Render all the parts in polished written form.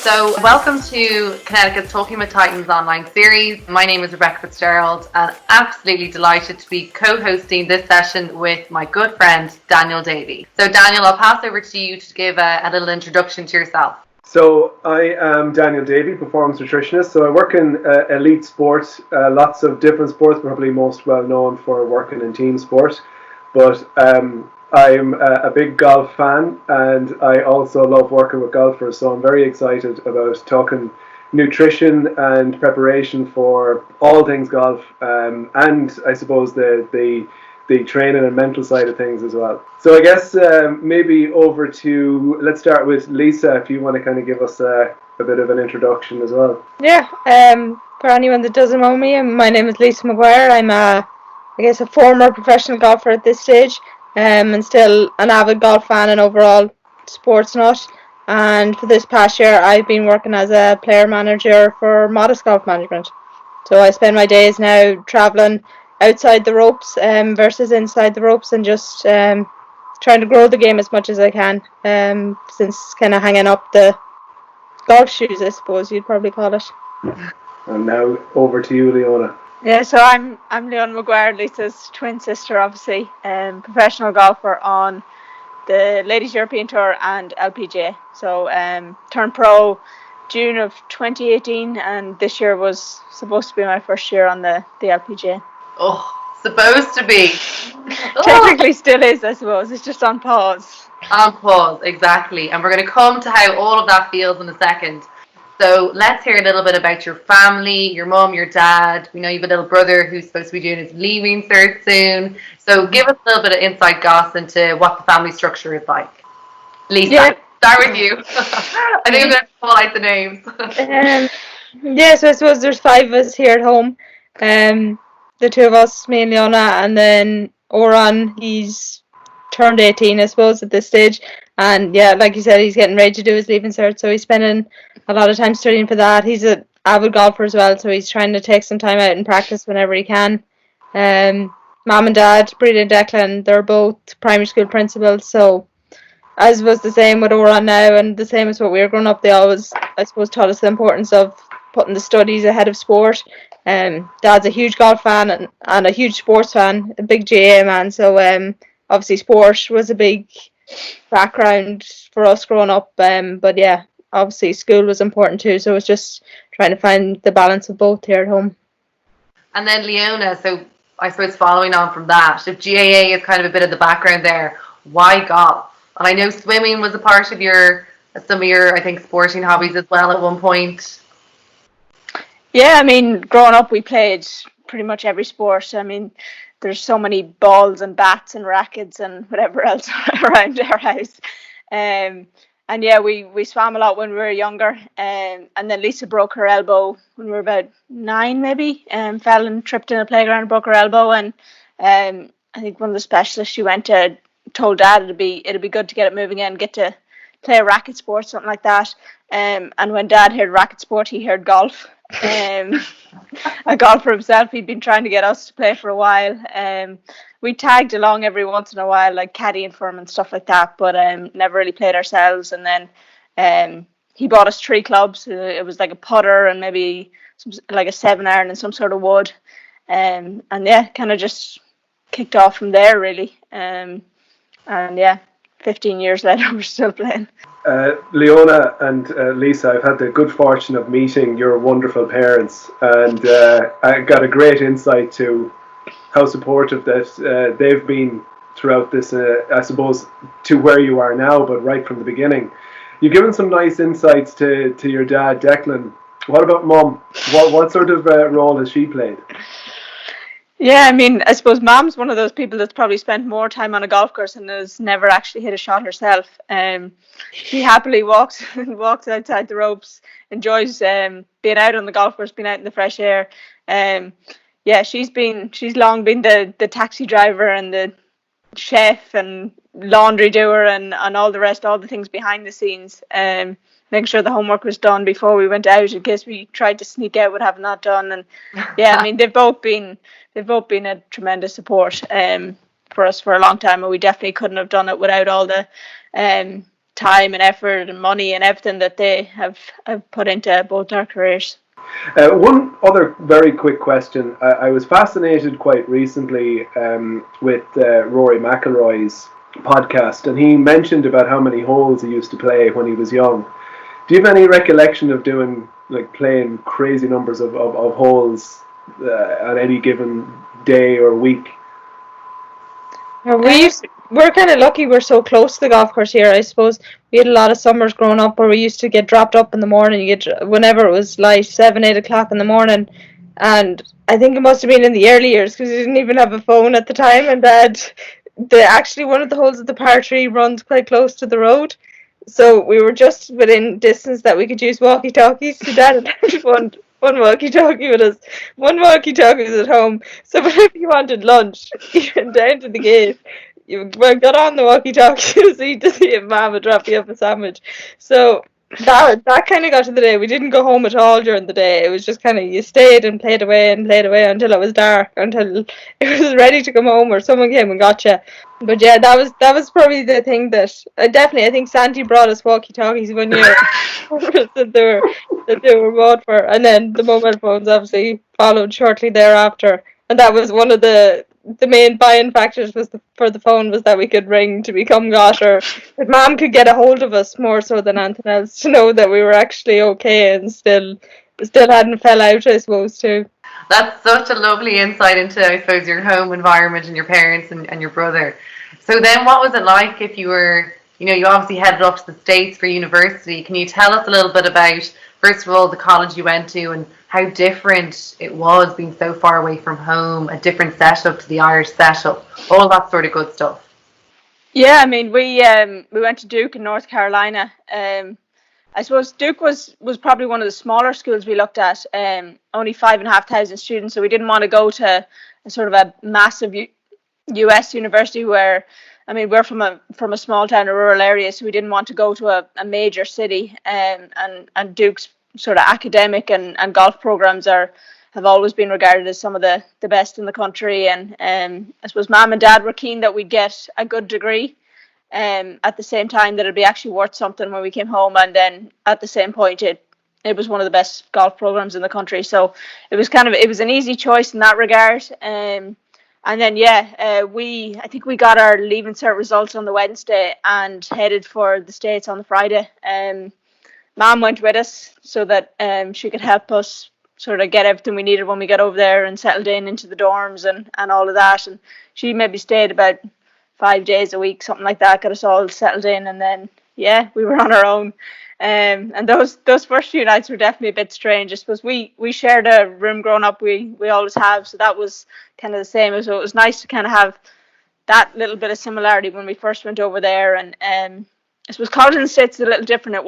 So welcome to Kinetica's Talking with Titans online series. My name is Rebecca Fitzgerald and absolutely delighted to be co-hosting this session with my good friend Daniel Davey. So Daniel, I'll pass over to you to give a little introduction to yourself. So I am Daniel Davey, performance nutritionist. So I work in elite sport, lots of different sports, probably most well known for working in team sport. But I'm a big golf fan, and I also love working with golfers. So I'm very excited about talking nutrition and preparation for all things golf, and I suppose the training and mental side of things as well. So I guess maybe let's start with Lisa, if you want to kind of give us a bit of an introduction as well. Yeah, for anyone that doesn't know me, my name is Lisa Maguire. I'm a former professional golfer at this stage, and still an avid golf fan and overall sports nut. And for this past year, I've been working as a player manager for Modest Golf Management. So I spend my days now traveling outside the ropes versus inside the ropes, and just trying to grow the game as much as I can, since kind of hanging up the golf shoes, I suppose you'd probably call it. And now over to you, Leona. Yeah, so I'm Leona Maguire, Lisa's twin sister, obviously, professional golfer on the Ladies European Tour and LPGA. So turned pro June of 2018, and this year was supposed to be my first year on the LPGA. Oh, supposed to be. Technically still is, I suppose. It's just on pause. On pause, exactly. And we're going to come to how all of that feels in a second. So let's hear a little bit about your family, your mum, your dad. We know you have a little brother who's supposed to be doing his leaving cert soon. So give us a little bit of inside goss into what the family structure is like. Lisa, start with you. I think I'm going to call out the names. So I suppose there's 5 of us here at home. The 2 of us, me and Leona, and then Oran, he's turned 18, I suppose, at this stage. And yeah, like you said, he's getting ready to do his leaving cert, so he's spending a lot of time studying for that. He's an avid golfer as well, so he's trying to take some time out and practice whenever he can. Mom and Dad, Breda and Declan, they're both primary school principals, so as was the same with Oran now, and the same as what we were growing up, they always, I suppose, taught us the importance of putting the studies ahead of sport. Dad's a huge golf fan and a huge sports fan, a big GAA man, so obviously sport was a big background for us growing up, but yeah, obviously school was important too, so it's just trying to find the balance of both here at home. And then Leona, so I suppose following on from that, if GAA is kind of a bit of the background there, why golf? And I know swimming was a part of some of your, I think, sporting hobbies as well at one point. Yeah, I mean, growing up we played pretty much every sport. I mean, there's so many balls and bats and rackets and whatever else around our house. And yeah, we swam a lot when we were younger. And then Lisa broke her elbow when we were about 9 maybe, fell and tripped in a playground and broke her elbow. And I think one of the specialists she went to told Dad it'd be good to get it moving in, get to play a racket sport, something like that. And when Dad heard racket sport, he heard golf. A golfer himself, he'd been trying to get us to play for a while. We tagged along every once in a while, like caddying for him and stuff like that, but never really played ourselves. And then he bought us 3 clubs. It was like a putter and maybe like a 7-iron and some sort of wood. And yeah, kind of just kicked off from there really. And yeah, 15 years later we're still playing. Leona and Lisa, I've had the good fortune of meeting your wonderful parents, and I got a great insight to how supportive that they've been throughout this, I suppose, to where you are now, but right from the beginning. You've given some nice insights to your dad, Declan. What about Mum? What sort of role has she played? Yeah, I mean, I suppose Mom's one of those people that's probably spent more time on a golf course and has never actually hit a shot herself. She happily walks outside the ropes, enjoys being out on the golf course, being out in the fresh air. Yeah, she's long been the taxi driver and the chef and laundry doer and all the rest, all the things behind the scenes. Making sure the homework was done before we went out in case we tried to sneak out with having that done. And yeah, I mean, they've both been a tremendous support for us for a long time, and we definitely couldn't have done it without all the time and effort and money and everything that they have put into both our careers. One other very quick question. I was fascinated quite recently with Rory McIlroy's podcast, and he mentioned about how many holes he used to play when he was young. Do you have any recollection of playing crazy numbers of holes on any given day or week? We're kind of lucky we're so close to the golf course here. I suppose we had a lot of summers growing up where we used to get dropped up in the morning, whenever it was light, 7, 8 o'clock in the morning. And I think it must have been in the early years because we didn't even have a phone at the time. And actually one of the holes of the par 3 runs quite close to the road. So we were just within distance that we could use walkie-talkies. So Dad had one walkie-talkie with us. One walkie-talkie was at home. So if you wanted lunch, you went down to the gate. You got on the walkie-talkie to see if Mum would drop you up a sandwich. So that kind of got to the day. We didn't go home at all during the day. It was just kind of you stayed and played away until it was dark, until it was ready to come home or someone came and got you. But yeah, that was probably the thing that I think Santi brought us walkie-talkies one year that they were bought for, and then the mobile phones obviously followed shortly thereafter, and that was one of the main buying factors for the phone was that we could ring to become got, or that Mom could get a hold of us more so than anything else to know that we were actually okay and still hadn't fell out, I suppose, too. That's such a lovely insight into, I suppose, your home environment and your parents and your brother. So then what was it like if you were, you obviously headed up to the States for university. Can you tell us a little bit about, first of all, the college you went to and how different it was being so far away from home, a different setup to the Irish setup, all that sort of good stuff? Yeah, I mean, we went to Duke in North Carolina. I suppose Duke was probably one of the smaller schools we looked at, only 5,500 students, so we didn't want to go to a sort of a massive US university where, I mean, we're from a small town, a rural area, so we didn't want to go to a major city, and Duke's sort of academic and golf programs have always been regarded as some of the best in the country, and I suppose Mum and Dad were keen that we'd get a good degree. At the same time that it'd be actually worth something when we came home, and then at the same point it was one of the best golf programs in the country, so it was an easy choice in that regard. And then I think we got our Leaving Cert results on the Wednesday and headed for the States on the Friday. Mom went with us so that she could help us sort of get everything we needed when we got over there and settled into the dorms and all of that, and she maybe stayed about 5 days a week, something like that, got us all settled in, and then we were on our own. And those first few nights were definitely a bit strange. I suppose we shared a room growing up, we always have, so that was kind of the same. So it was nice to kind of have that little bit of similarity when we first went over there. And I suppose college in the States is a little different.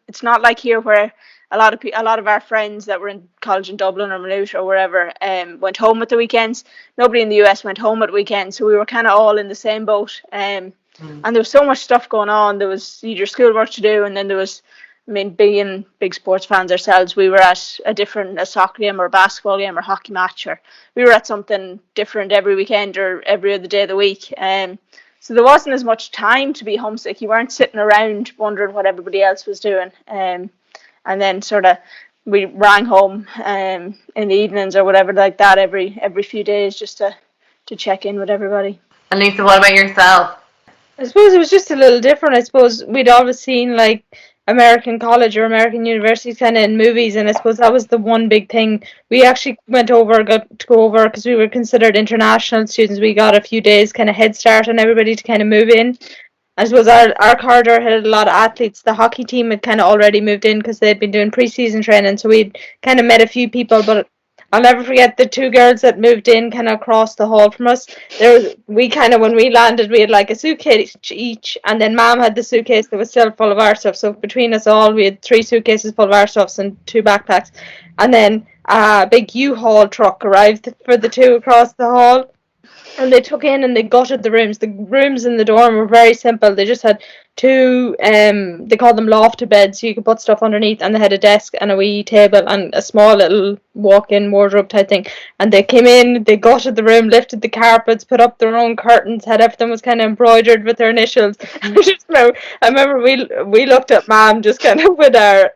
It's not like here where a lot of our friends that were in college in Dublin or Maynooth or wherever went home at the weekends. Nobody in the US went home at weekends, so we were kind of all in the same boat. And there was so much stuff going on. There was your schoolwork to do, and then there was, I mean, being big sports fans ourselves, we were at a soccer game or a basketball game or hockey match, or we were at something different every weekend or every other day of the week. So there wasn't as much time to be homesick. You weren't sitting around wondering what everybody else was doing. And then sort of we rang home in the evenings or whatever like that every few days just to check in with everybody. And Lisa, what about yourself? I suppose it was just a little different. I suppose we'd always seen like American college or American universities kind of in movies, and I suppose that was the one big thing. We actually got to go over because we were considered international students. We got a few days kind of head start on everybody to kind of move in. I suppose our corridor had a lot of athletes. The hockey team had kind of already moved in because they'd been doing pre-season training, so we'd kind of met a few people. But I'll never forget the two girls that moved in kind of across the hall from us. When we landed, we had like a suitcase each, and then Mom had the suitcase that was still full of our stuff. So between us all, we had 3 suitcases full of our stuff and 2 backpacks. And then a big U-Haul truck arrived for the two across the hall. And they took in and they gutted the rooms. The rooms in the dorm were very simple. They just had two, they called them lofted beds, so you could put stuff underneath, and they had a desk and a wee table and a small little walk-in wardrobe type thing. And they came in, they gutted the room, lifted the carpets, put up their own curtains, had everything was kind of embroidered with their initials. Just, I remember we looked at Mom just kind of with our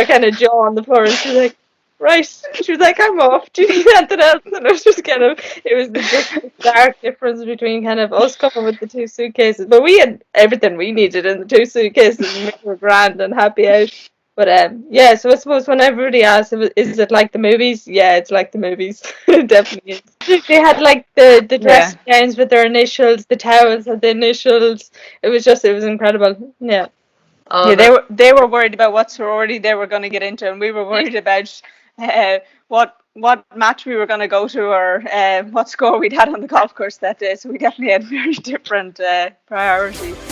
kind of jaw on the floor, and she was like, right. She was like, I'm off. Do you need anything else? And it was just kind of, it was just the stark difference between kind of us coming with the 2 suitcases. But we had everything we needed in the 2 suitcases, and we were grand and happy out. But yeah, so I suppose when everybody asks, is it like the movies? Yeah, it's like the movies. It definitely is. They had like the dress gowns with their initials, the towels had the initials. It was incredible. Yeah. Oh, Yeah, they were worried about what sorority they were going to get into, and we were worried about what match we were going to go to, or what score we'd had on the golf course that day. So we definitely had very different priorities.